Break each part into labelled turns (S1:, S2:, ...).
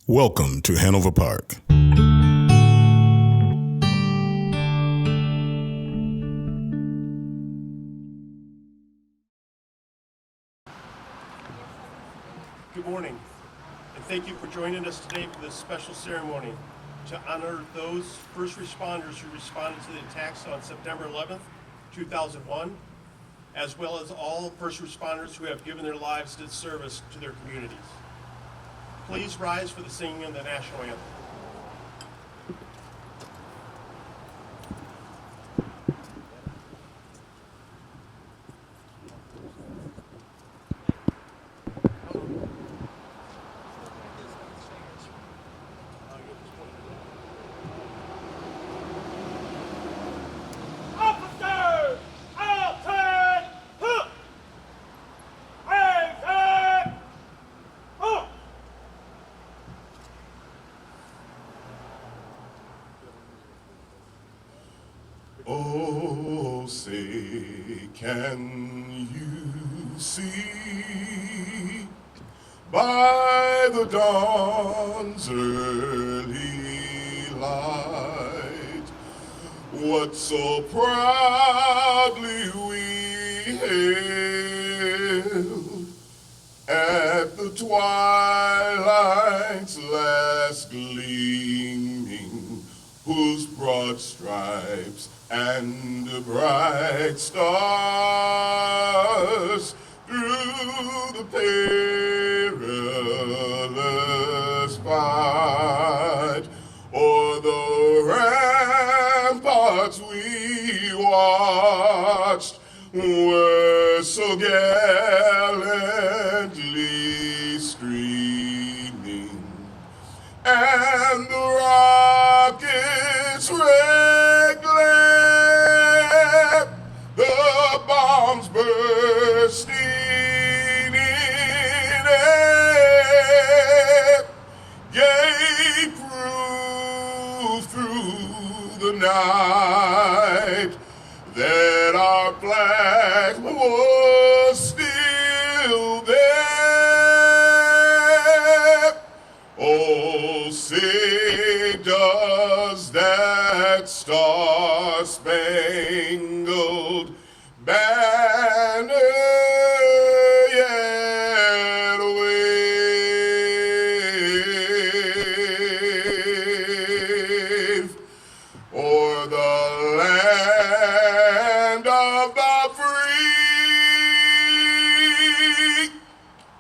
S1: Welcome to Hanover Park.
S2: Good morning, and thank you for joining us today for this special ceremony to honor those first responders who responded to the attacks on September 11th, 2001, as well as all first responders who have given their lives to service to their communities. Please rise for the singing of the national anthem.
S3: Oh, say, can you see by the dawn's early light what so proudly we hailed at the twilight's last gleaming, whose broad stripes and bright stars through the perilous fight o'er the ramparts we watched were so gallantly streaming, and the rockets red glare, the bombs bursting in air, gave proof through the night that our flag was still there. Oh, say does that star-spangled banner yet wave o'er the land of the free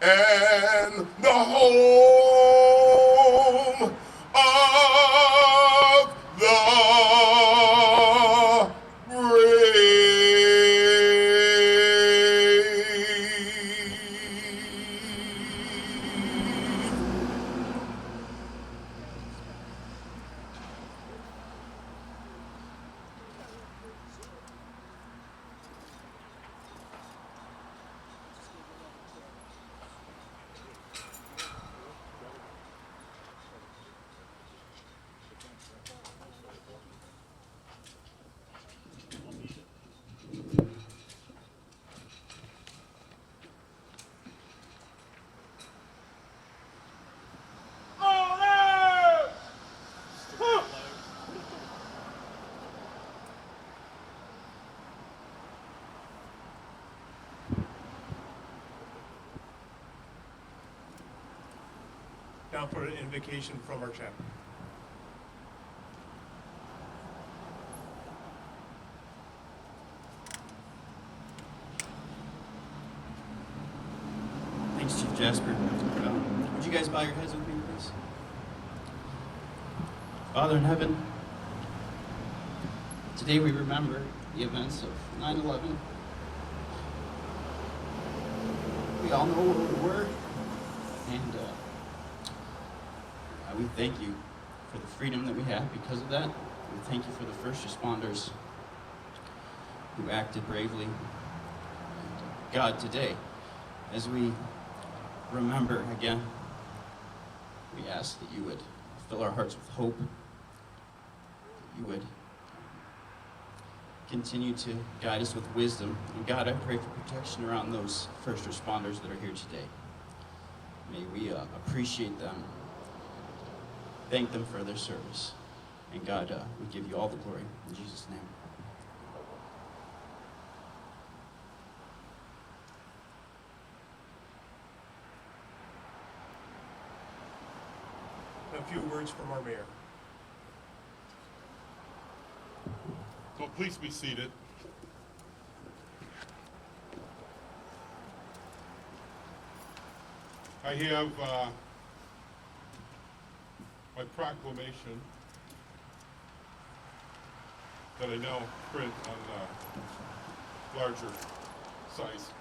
S3: and the home of the brave.
S2: Now for an invocation from our chaplain.
S4: Thanks, Chief Jasper. Would you guys bow your heads with me, please? Father in heaven, today we remember the events of 9/11. We all know where we were, and we thank you for the freedom that we have because of that. We thank you for the first responders who acted bravely. And God, today, as we remember again, we ask that you would fill our hearts with hope, that you would continue to guide us with wisdom. And God, I pray for protection around those first responders that are here today. May we appreciate them thank them for their service. And God, we give you all the glory. In Jesus' name.
S2: A few words from our mayor.
S3: So please be seated. I have my proclamation that I now print on larger size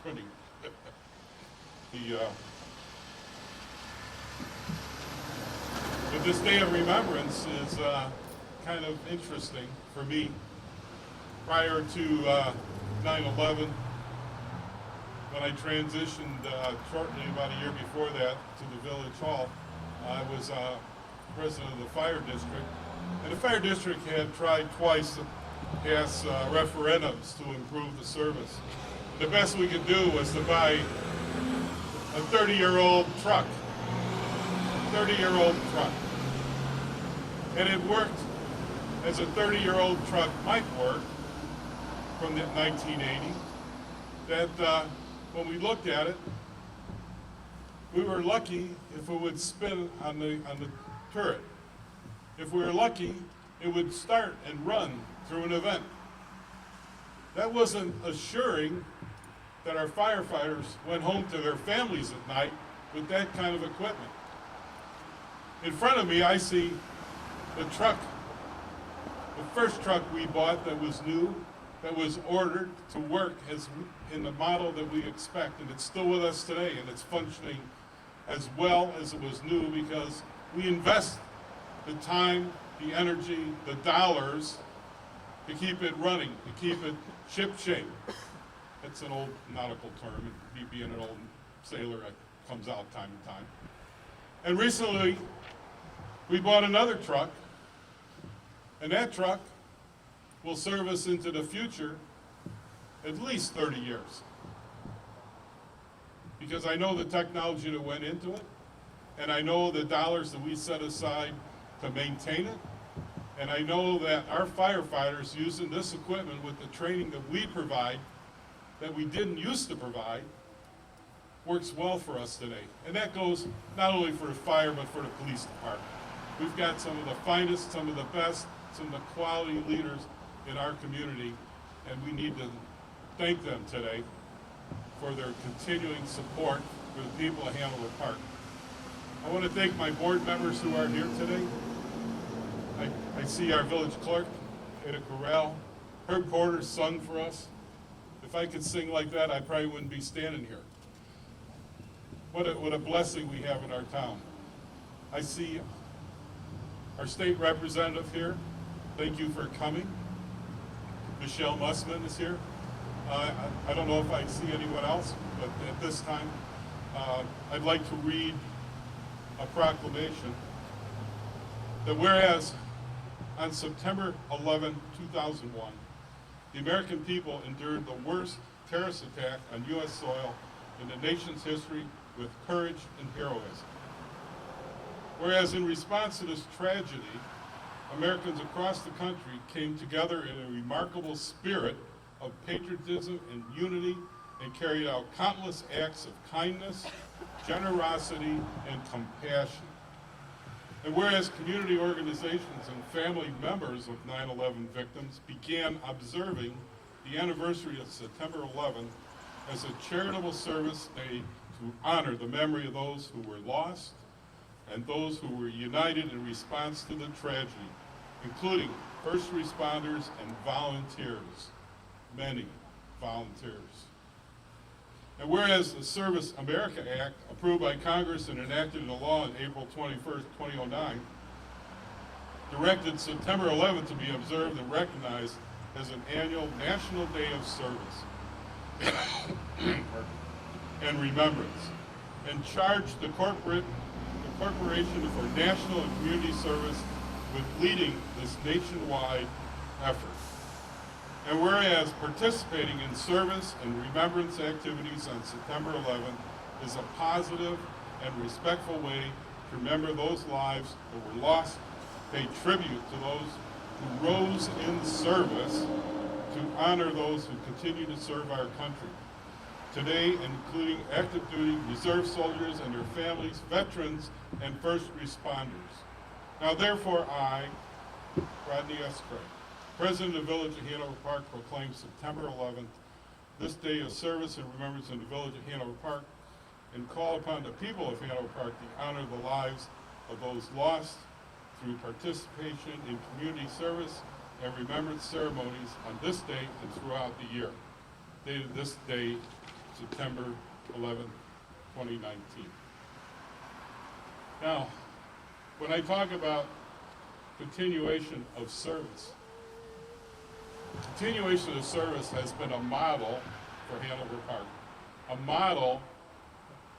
S3: printing. This day of remembrance is kind of interesting for me. Prior to 9/11, when I transitioned shortly about a year before that to the Village Hall, I was president of the fire district. And the fire district had tried twice to pass referendums to improve the service. The best we could do was to buy a 30-year-old truck. A 30-year-old truck. And it worked as a 30-year-old truck might work from the 1980. That when we looked at it, we were lucky if it would spin on the turret. If we were lucky, it would start and run through an event. That wasn't assuring that our firefighters went home to their families at night with that kind of equipment. In front of me, I see the truck, the first truck we bought that was new, that was ordered to work as in the model that we expect, and it's still with us today, and it's functioning as well as it was new because we invest the time, the energy, the dollars to keep it running, to keep it ship-shape. It's an old nautical term, and me being an old sailor, it comes out time to time. And recently, we bought another truck, and that truck will serve us into the future at least 30 years. Because I know the technology that went into it, and I know the dollars that we set aside to maintain it, and I know that our firefighters using this equipment with the training that we provide, that we didn't used to provide, works well for us today. And that goes not only for the fire, but for the police department. We've got some of the finest, some of the best, some of the quality leaders in our community, and we need to thank them today for their continuing support for the people of Hanover Park. I want to thank my board members who are here today. I see our village clerk, Ada Corral. Herb Porter sung for us. If I could sing like that, I probably wouldn't be standing here. What a blessing we have in our town. I see our state representative here. Thank you for coming. Michelle Mussman is here. I don't know if I see anyone else, but at this time, I'd like to read a proclamation that whereas on September 11, 2001, the American people endured the worst terrorist attack on U.S. soil in the nation's history with courage and heroism. Whereas in response to this tragedy, Americans across the country came together in a remarkable spirit of patriotism and unity and carried out countless acts of kindness, generosity, and compassion. And whereas community organizations and family members of 9/11 victims began observing the anniversary of September 11 as a charitable service day to honor the memory of those who were lost and those who were united in response to the tragedy, including first responders and volunteers, many volunteers. And whereas the Service America Act, approved by Congress and enacted into law on April 21st, 2009, directed September 11th to be observed and recognized as an annual National Day of Service and Remembrance, and charged the Corporation for National and Community Service with leading this nationwide effort. And whereas participating in service and remembrance activities on September 11th is a positive and respectful way to remember those lives that were lost, pay tribute to those who rose in service, to honor those who continue to serve our country. Today, including active duty, reserve soldiers and their families, veterans, and first responders. Now therefore I, Rodney S. Craig, President of the Village of Hanover Park, proclaim September 11th, this day of service and remembrance in the Village of Hanover Park, and call upon the people of Hanover Park to honor the lives of those lost through participation in community service and remembrance ceremonies on this day and throughout the year. Dated this day, September 11, 2019. Now, when I talk about continuation of service, continuation of service has been a model for Hanover Park, a model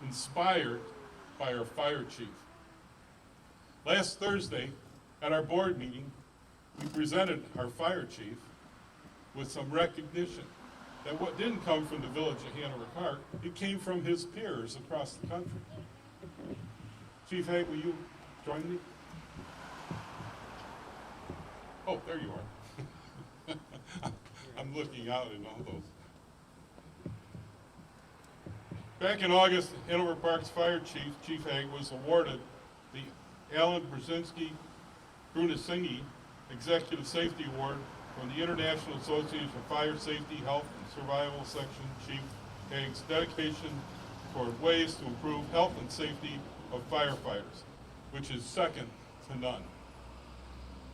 S3: inspired by our fire chief. Last Thursday, at our board meeting, we presented our fire chief with some recognition that what didn't come from the Village of Hanover Park, it came from his peers across the country. Chief Haig, will you join me? Oh, there you are. I'm looking out in all those. Back in August, Hanover Park's fire chief, Chief Haig, was awarded the Alan Brzezinski Brunasinghe Executive Safety Award from the International Association of Fire Safety, Health, and Survival Section. Chief Haig's dedication toward ways to improve health and safety of firefighters, which is second to none.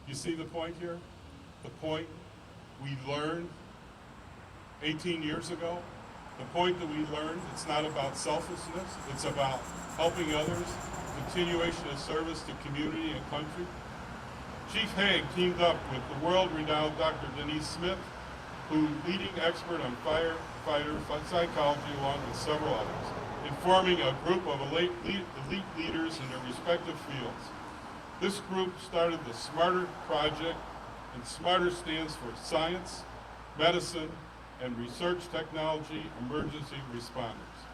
S3: You see the point here? The point we learned 18 years ago? The point that we learned, it's not about selfishness, it's about helping others, continuation of service to community and country. Chief Haig teamed up with the world-renowned Dr. Denise Smith, who leading expert on firefighter psychology along with several others, in forming a group of elite leaders in their respective fields. This group started the SMARTER Project, and SMARTER stands for Science, Medicine, and Research Technology Emergency Responders.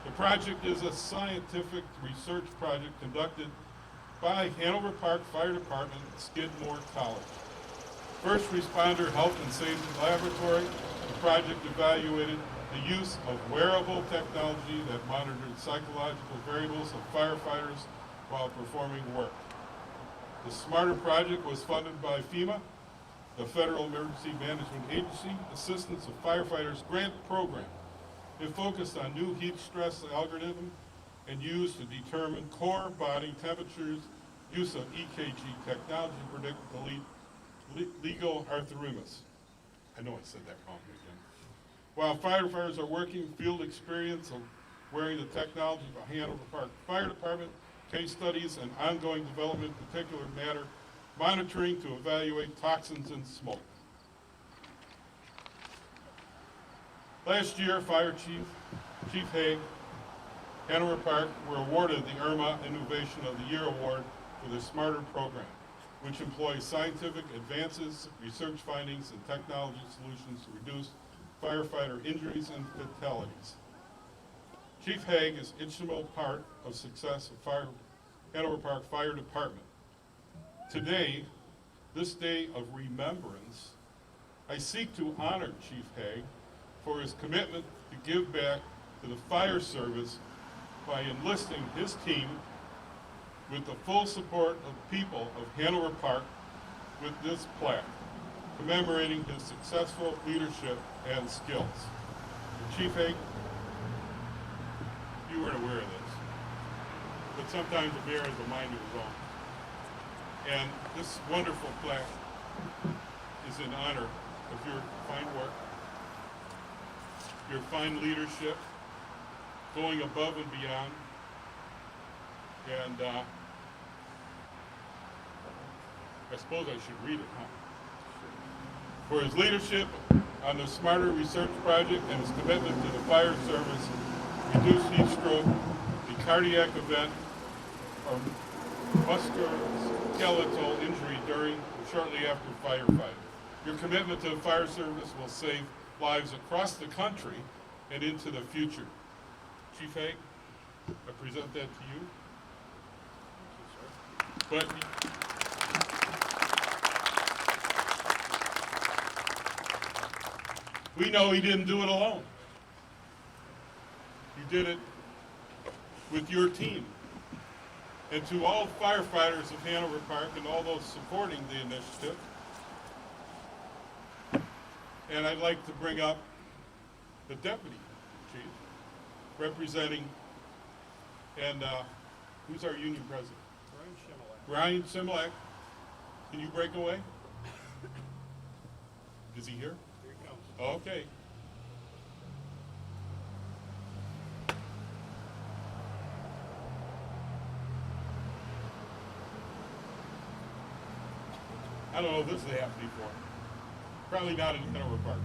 S3: The project is a scientific research project conducted by Hanover Park Fire Department at Skidmore College. First Responder Health and Safety Laboratory, the project evaluated the use of wearable technology that monitored psychological variables of firefighters while performing work. The SMARTER project was funded by FEMA, the Federal Emergency Management Agency Assistance of Firefighters Grant Program. It focused on new heat stress algorithm and used to determine core body temperatures, use of EKG technology to predict the legal arthritis. I know I said that wrong again. While firefighters are working, field experience of wearing the technology by Hanover Park Fire Department, case studies and ongoing development, particular matter, monitoring to evaluate toxins in smoke. Last year, Fire Chief Haig, Hanover Park were awarded the IRMA Innovation of the Year Award for the SMARTER program, which employs scientific advances, research findings, and technology solutions to reduce firefighter injuries and fatalities. Chief Haig is an instrumental part of success of Hanover Park Fire Department. Today, this day of remembrance, I seek to honor Chief Haig for his commitment to give back to the fire service by enlisting his team with the full support of the people of Hanover Park with this plaque, commemorating his successful leadership and skills. Chief Haig, you weren't aware of this, but sometimes the mayor has a mind of his own. And this wonderful plaque is in honor of your fine work, your fine leadership, going above and beyond, and I suppose I should read it, huh? For his leadership on the SMARTER Research Project and his commitment to the fire service, reduce heat stroke, the cardiac event, or musculoskeletal injury during or shortly after firefighting. Your commitment to the fire service will save lives across the country and into the future. Chief Haig, I present that to you. But we know he didn't do it alone. He did it with your team. And to all firefighters of Hanover Park and all those supporting the initiative, and I'd like to bring up the deputy chief representing, and who's our union president? Brian Similak. Can you break away? Is he here?
S2: Here he comes.
S3: Okay. I don't know if this is happening before. Probably not in Hanover Park.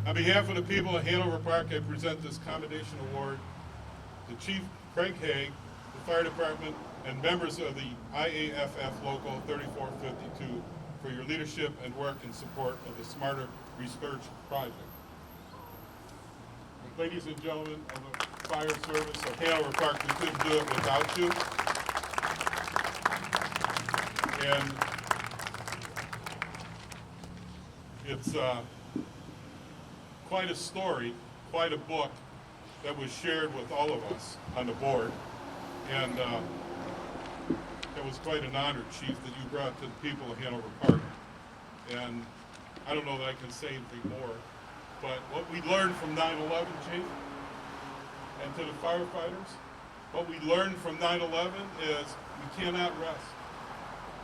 S3: On behalf of the people of Hanover Park, I present this commendation award to Chief Craig Haig, the fire department, and members of the IAFF Local 3452 for your leadership and work in support of the Smarter Research Project. Ladies and gentlemen of the fire service of Hanover Park, we couldn't do it without you. And it's quite a story, quite a book that was shared with all of us on the board. And it was quite an honor, Chief, that you brought to the people of Hanover Park. And I don't know that I can say anything more, but what we learned from 9/11, Chief, and to the firefighters, what we learned from 9/11 is we cannot rest.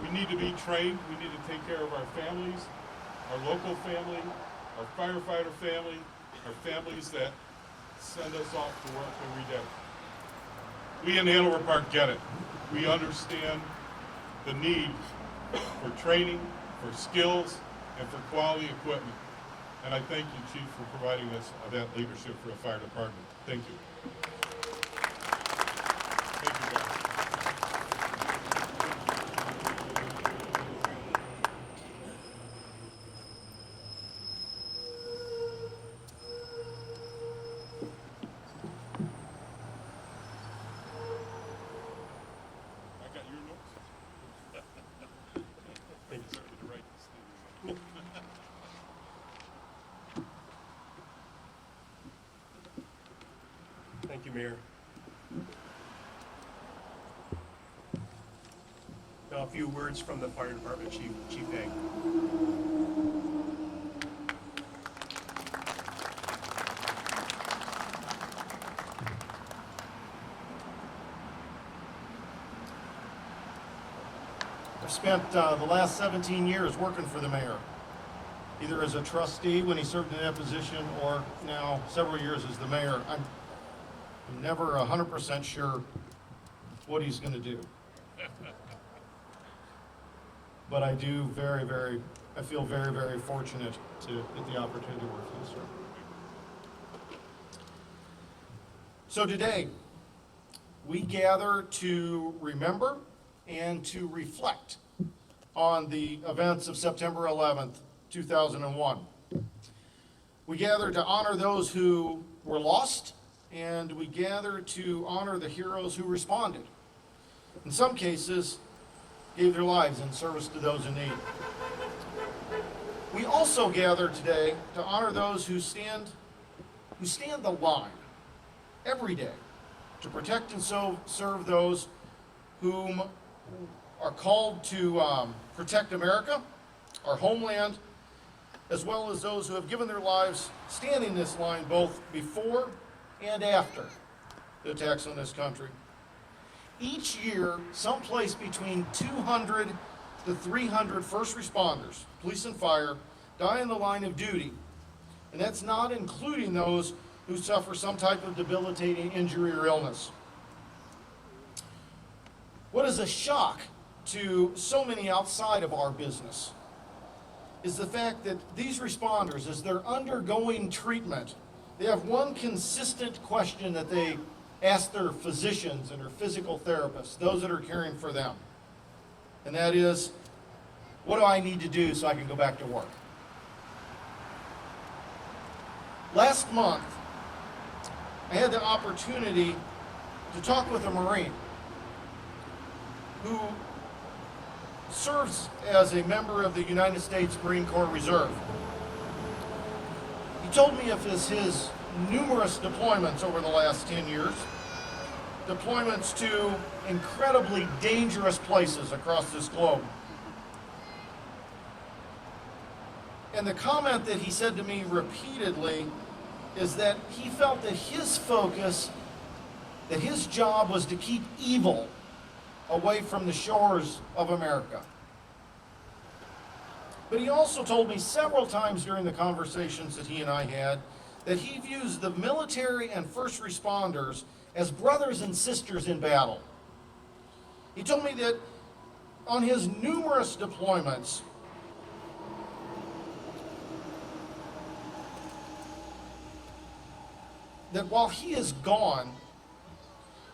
S3: We need to be trained. We need to take care of our families, our local family, our firefighter family, our families that send us off to work every day. We in Hanover Park get it. We understand the need for training, for skills, and for quality equipment. And I thank you, Chief, for providing us that leadership for the fire department. Thank you. Thank you, guys. I got your notes.
S2: Thank you, sir.
S3: To write this thing.
S2: Thank you, Mayor. Now a few words from the fire department chief, Chief Haig. I've spent the last 17 years working for the mayor, either as a trustee when he served in that position or now several years as the mayor. I'm never 100% sure what he's going to do. But I do I feel very, very fortunate to get the opportunity to work for you, sir. So today, we gather to remember and to reflect on the events of September 11th, 2001. We gather to honor those who were lost, and we gather to honor the heroes who responded. In some cases, gave their lives in service to those in need. We also gather today to honor those who stand the line every day to protect and serve those whom are called to protect America, our homeland, as well as those who have given their lives standing this line both before and after the attacks on this country. Each year, someplace between 200 to 300 first responders, police and fire, die in the line of duty. And that's not including those who suffer some type of debilitating injury or illness. What is a shock to so many outside of our business is the fact that these responders, as they're undergoing treatment, they have one consistent question that they ask their physicians and their physical therapists, those that are caring for them. And that is, what do I need to do so I can go back to work? Last month, I had the opportunity to talk with a Marine
S5: who serves as a member of the United States Marine Corps Reserve. He told me of his numerous deployments over the last 10 years, deployments to incredibly dangerous places across this globe. And the comment that he said to me repeatedly is that he felt that his focus, that his job was to keep evil away from the shores of America. But he also told me several times during the conversations that he and I had that he views the military and first responders as brothers and sisters in battle. He told me that on his numerous deployments, that while he is gone,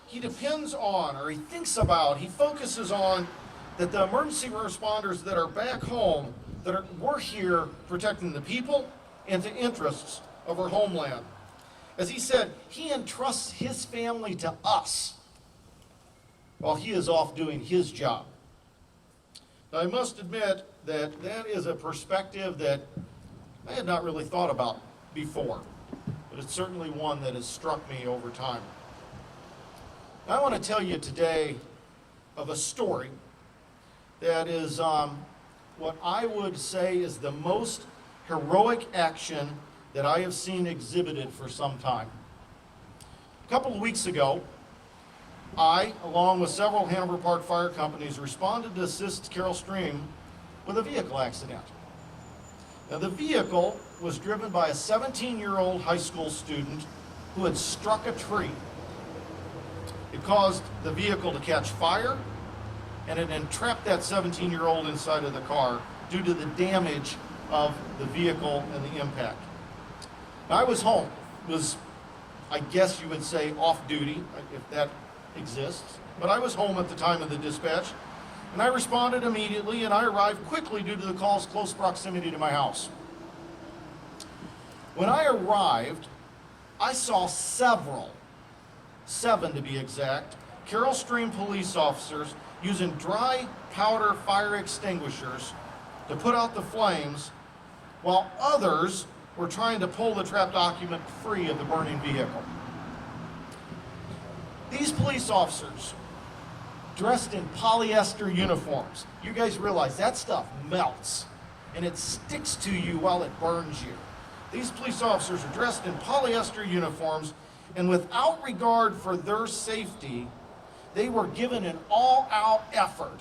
S5: he depends on, or he thinks about, he focuses on that the emergency responders that are back home, we're here protecting the people and the interests of our homeland. As he said, he entrusts his family to us while he is off doing his job. Now, I must admit that that is a perspective that I had not really thought about before, but it's certainly one that has struck me over time. I want to tell you today of a story that is what I would say is the most heroic action that I have seen exhibited for some time. A couple of weeks ago, I, along with several Hanover Park fire companies, responded to assist Carol Stream with a vehicle accident. Now, the vehicle was driven by a 17-year-old high school student who had struck a tree. It caused the vehicle to catch fire, and it entrapped that 17-year-old inside of the car due to the damage of the vehicle and the impact. Now, I was home. It was, I guess you would say, off duty, if that exists. But I was home at the time of the dispatch, and I responded immediately, and I arrived quickly due to the call's close proximity to my house. When I arrived, I saw seven to be exact, Carroll Stream police officers using dry powder fire extinguishers to put out the flames, while others were trying to pull the trapped occupant free of the burning vehicle. These police officers, dressed in polyester uniforms, you guys realize that stuff melts and it sticks to you while it burns you. These police officers are dressed in polyester uniforms, and without regard for their safety, they were given an all-out effort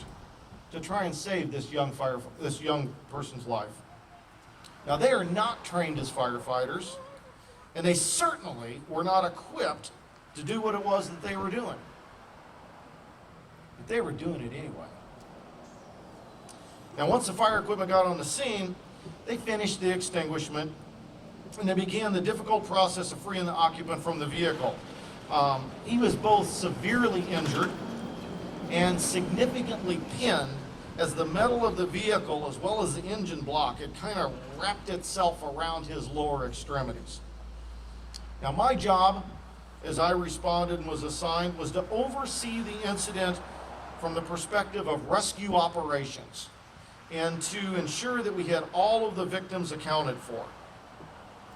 S5: to try and save this young person's life. Now, they are not trained as firefighters, and they certainly were not equipped to do what it was that they were doing. But they were doing it anyway. Now, once the fire equipment got on the scene, they finished the extinguishment, and they began the difficult process of freeing the occupant from the vehicle. He was both severely injured and significantly pinned, as the metal of the vehicle, as well as the engine block, it kind of wrapped itself around his lower extremities. Now, my job, as I responded and was assigned, was to oversee the incident from the perspective of rescue operations and to ensure that we had all of the victims accounted for.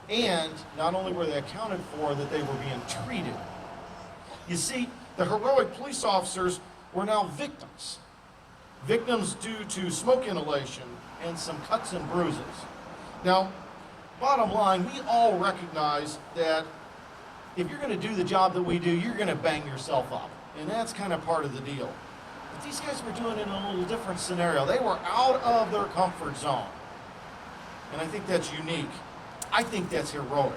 S5: And not only were they accounted for, that they were being treated. You see, the heroic police officers were now victims. Victims due to smoke inhalation and some cuts and bruises. Now, bottom line, we all recognize that if you're going to do the job that we do, you're going to bang yourself up. And that's kind of part of the deal. But these guys were doing it in a little different scenario. They were out of their comfort zone. And I think that's unique. I think that's heroic.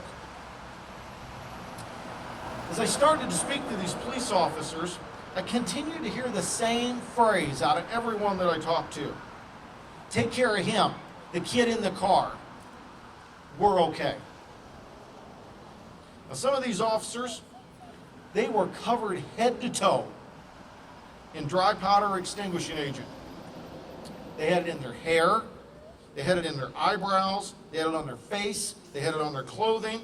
S5: As I started to speak to these police officers, I continued to hear the same phrase out of everyone that I talked to. Take care of him, the kid in the car. We're okay. Now, some of these officers, they were covered head to toe in dry powder extinguishing agent. They had it in their hair, they had it in their eyebrows, they had it on their face, they had it on their clothing.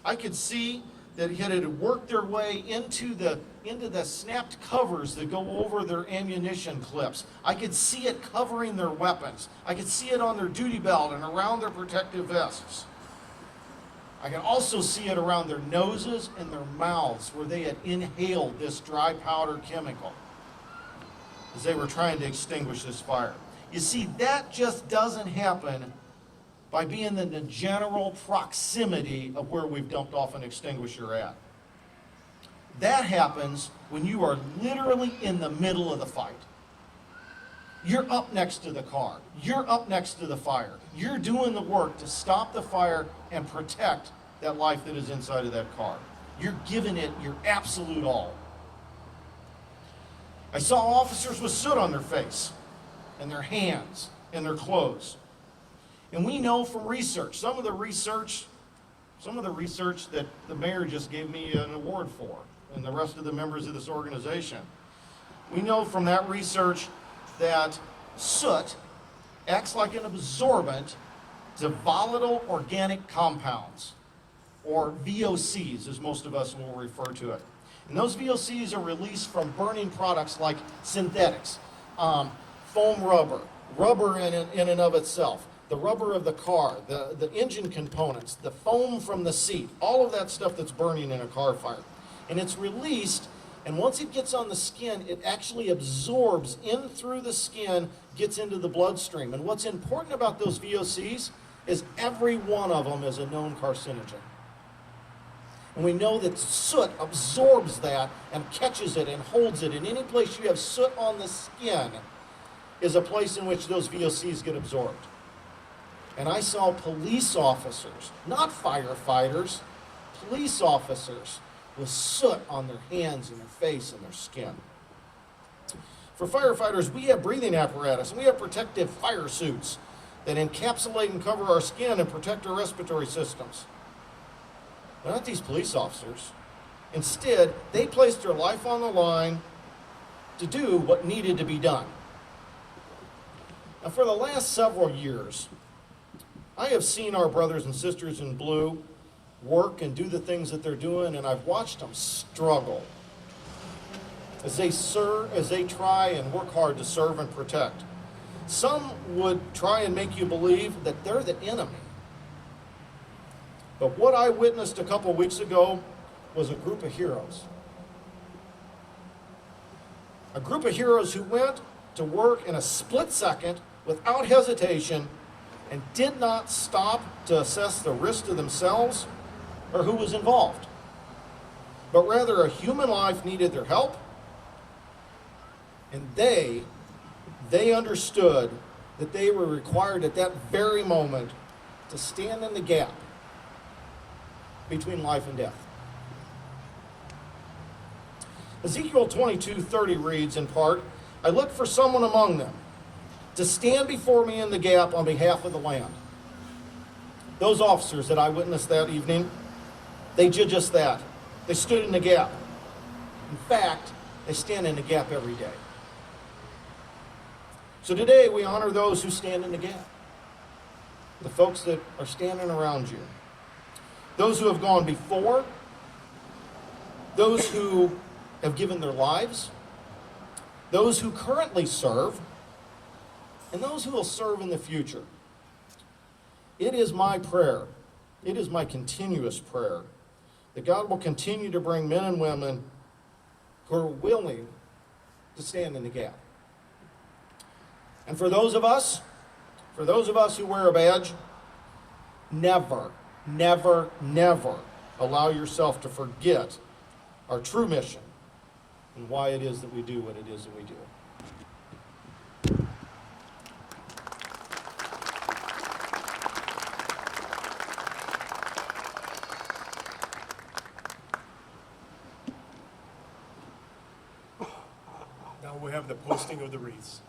S5: I could see that had worked their way into the snapped covers that go over their ammunition clips. I could see it covering their weapons. I could see it on their duty belt and around their protective vests. I can also see it around their noses and their mouths where they had inhaled this dry powder chemical as they were trying to extinguish this fire. You see, that just doesn't happen by being in the general proximity of where we've dumped off an extinguisher at. That happens when you are literally in the middle of the fight. You're up next to the car. You're up next to the fire. You're doing the work to stop the fire and protect that life that is inside of that car. You're giving it your absolute all. I saw officers with soot on their face and their hands and their clothes. And we know from research, some of the research that the mayor just gave me an award for, and the rest of the members of this organization. We know from that research that soot acts like an absorbent to volatile organic compounds, or VOCs, as most of us will refer to it. And those VOCs are released from burning products like synthetics, foam rubber, rubber in and of itself, the rubber of the car, the engine components, the foam from the seat, all of that stuff that's burning in a car fire. And it's released, and once it gets on the skin, it actually absorbs in through the skin, gets into the bloodstream. And what's important about those VOCs is every one of them is a known carcinogen. And we know that soot absorbs that and catches it and holds it. And any place you have soot on the skin is a place in which those VOCs get absorbed. And I saw police officers, not firefighters, police officers with soot on their hands and their face and their skin. For firefighters, we have breathing apparatus and we have protective fire suits that encapsulate and cover our skin and protect our respiratory systems. But not these police officers. Instead, they placed their life on the line to do what needed to be done. Now, for the last several years, I have seen our brothers and sisters in blue work and do the things that they're doing, and I've watched them struggle as they try and work hard to serve and protect. Some would try and make you believe that they're the enemy. But what I witnessed a couple weeks ago was a group of heroes. A group of heroes who went to work in a split second without hesitation and did not stop to assess the risk to themselves or who was involved. But rather, a human life needed their help, and they understood that they were required at that very moment to stand in the gap between life and death. Ezekiel 22:30 reads in part, I look for someone among them to stand before me in the gap on behalf of the land. Those officers that I witnessed that evening, they did just that. They stood in the gap. In fact, they stand in the gap every day. So today we honor those who stand in the gap. The folks that are standing around you. Those who have gone before, those who have given their lives, those who currently serve, and those who will serve in the future. It is my prayer, it is my continuous prayer, that God will continue to bring men and women who are willing to stand in the gap. And for those of us who wear a badge, never, never, never allow yourself to forget our true mission and why it is that we do what it is that we do.
S2: Now we have the posting of the wreaths.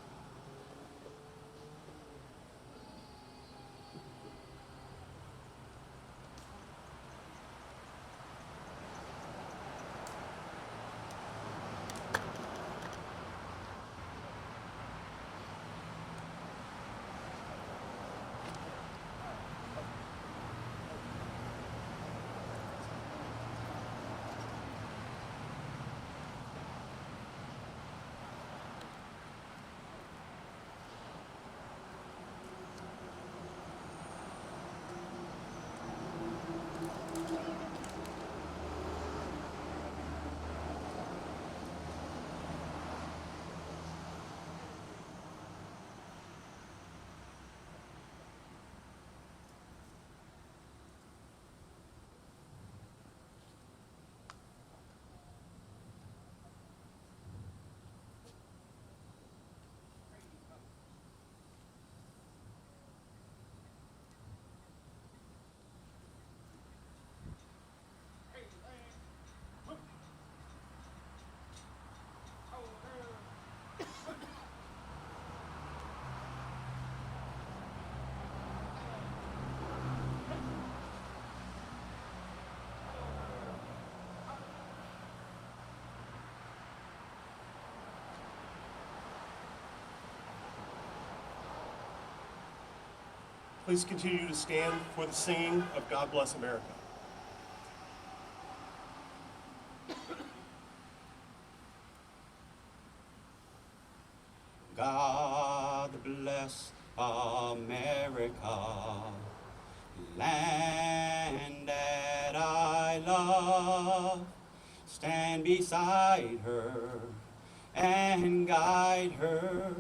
S2: Please continue to stand for the singing of God Bless America.
S4: God bless America, land that I love. Stand beside her and guide her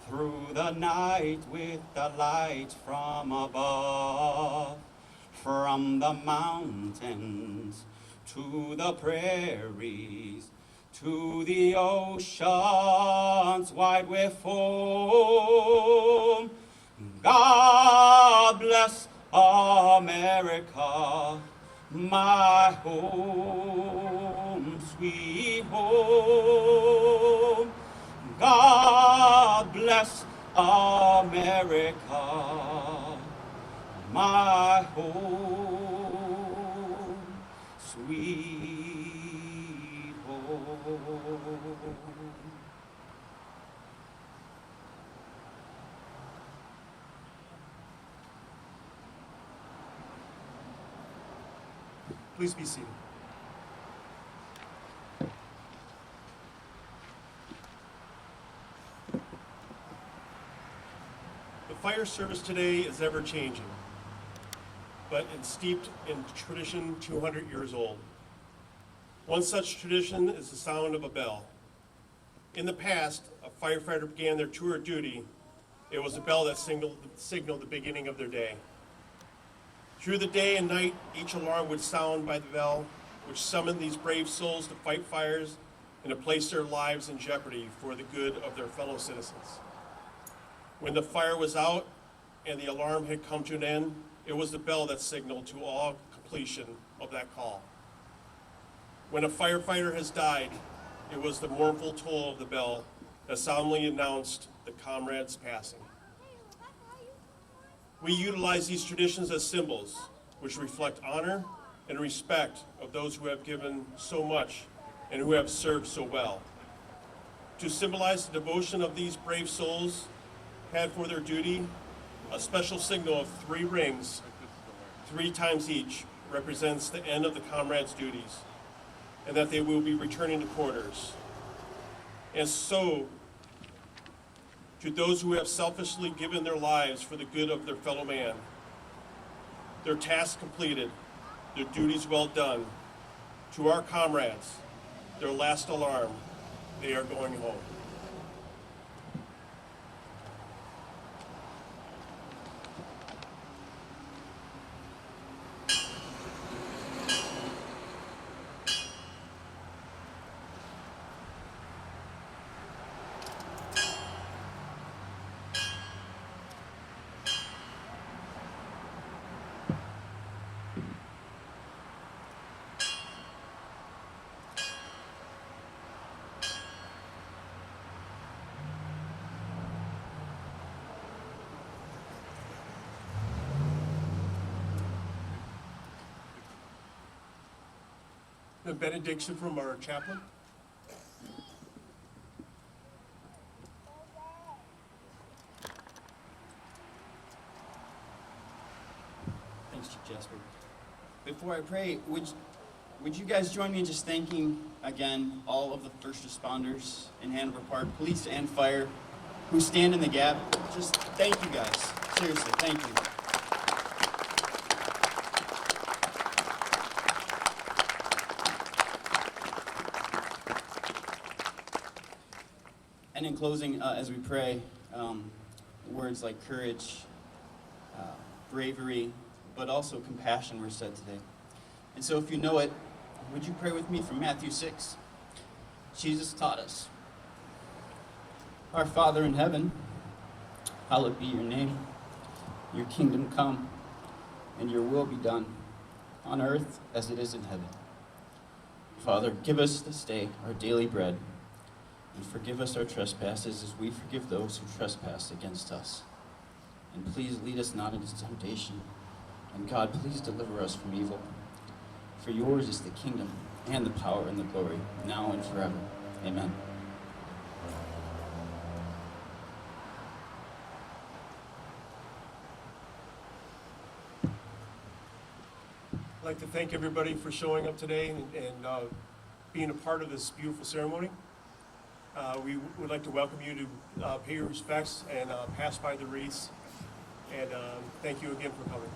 S4: through the night with the light from above. From the mountains to the prairies, to the oceans wide with foam. God bless America, my home, sweet home. God bless America, my home, sweet home.
S2: Please be seated. The fire service today is ever-changing, but it's steeped in tradition 200 years old. One such tradition is the sound of a bell. In the past, a firefighter began their tour of duty. It was a bell that signaled the beginning of their day. Through the day and night, each alarm would sound by the bell, which summoned these brave souls to fight fires and to place their lives in jeopardy for the good of their fellow citizens. When the fire was out and the alarm had come to an end, it was the bell that signaled to all completion of that call. When a firefighter has died, it was the mournful toll of the bell that solemnly announced the comrade's passing. We utilize these traditions as symbols which reflect honor and respect of those who have given so much and who have served so well. To symbolize the devotion of these brave souls had for their duty, a special signal of 3 rings, 3 times each, represents the end of the comrades' duties, and that they will be returning to quarters. And so, to those who have selfishly given their lives for the good of their fellow man, their task completed, their duties well done, to our comrades, their last alarm, they are going home. A benediction from our chaplain.
S4: Thanks, Chief Jasper. Before I pray, would you guys join me in just thanking again all of the first responders in Hanover Park, police and fire, who stand in the gap? Just thank you guys. Seriously, thank you. And in closing, as we pray, words like courage, bravery, but also compassion were said today. And so if you know it, would you pray with me from Matthew 6? Jesus taught us, "Our Father in heaven, hallowed be your name. Your kingdom come, and your will be done, on earth as it is in heaven. Father, give us this day our daily bread, and forgive us our trespasses as we forgive those who trespass against us. And please lead us not into temptation. And God, please deliver us from evil. For yours is the kingdom, and the power, and the glory, now and forever. Amen."
S2: like to thank everybody for showing up today and being a part of this beautiful ceremony. We would like to welcome you to pay your respects and pass by the wreaths. And thank you again for coming.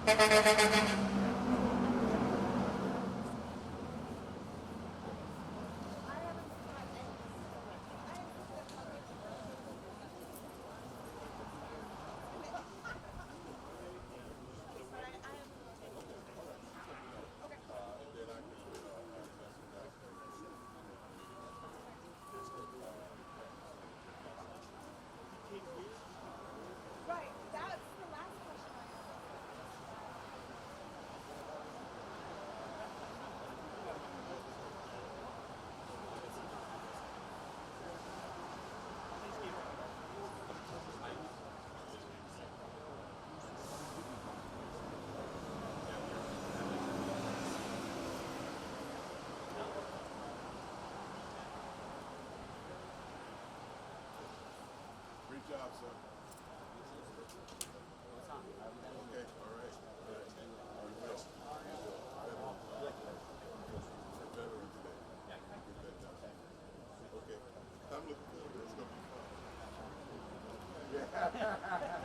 S6: Right, that's the last question I have.
S3: Great job, sir. Okay, all right. All right. Veterans Day. Good job. Okay. I'm looking forward to it. It's going to be fun. Yeah.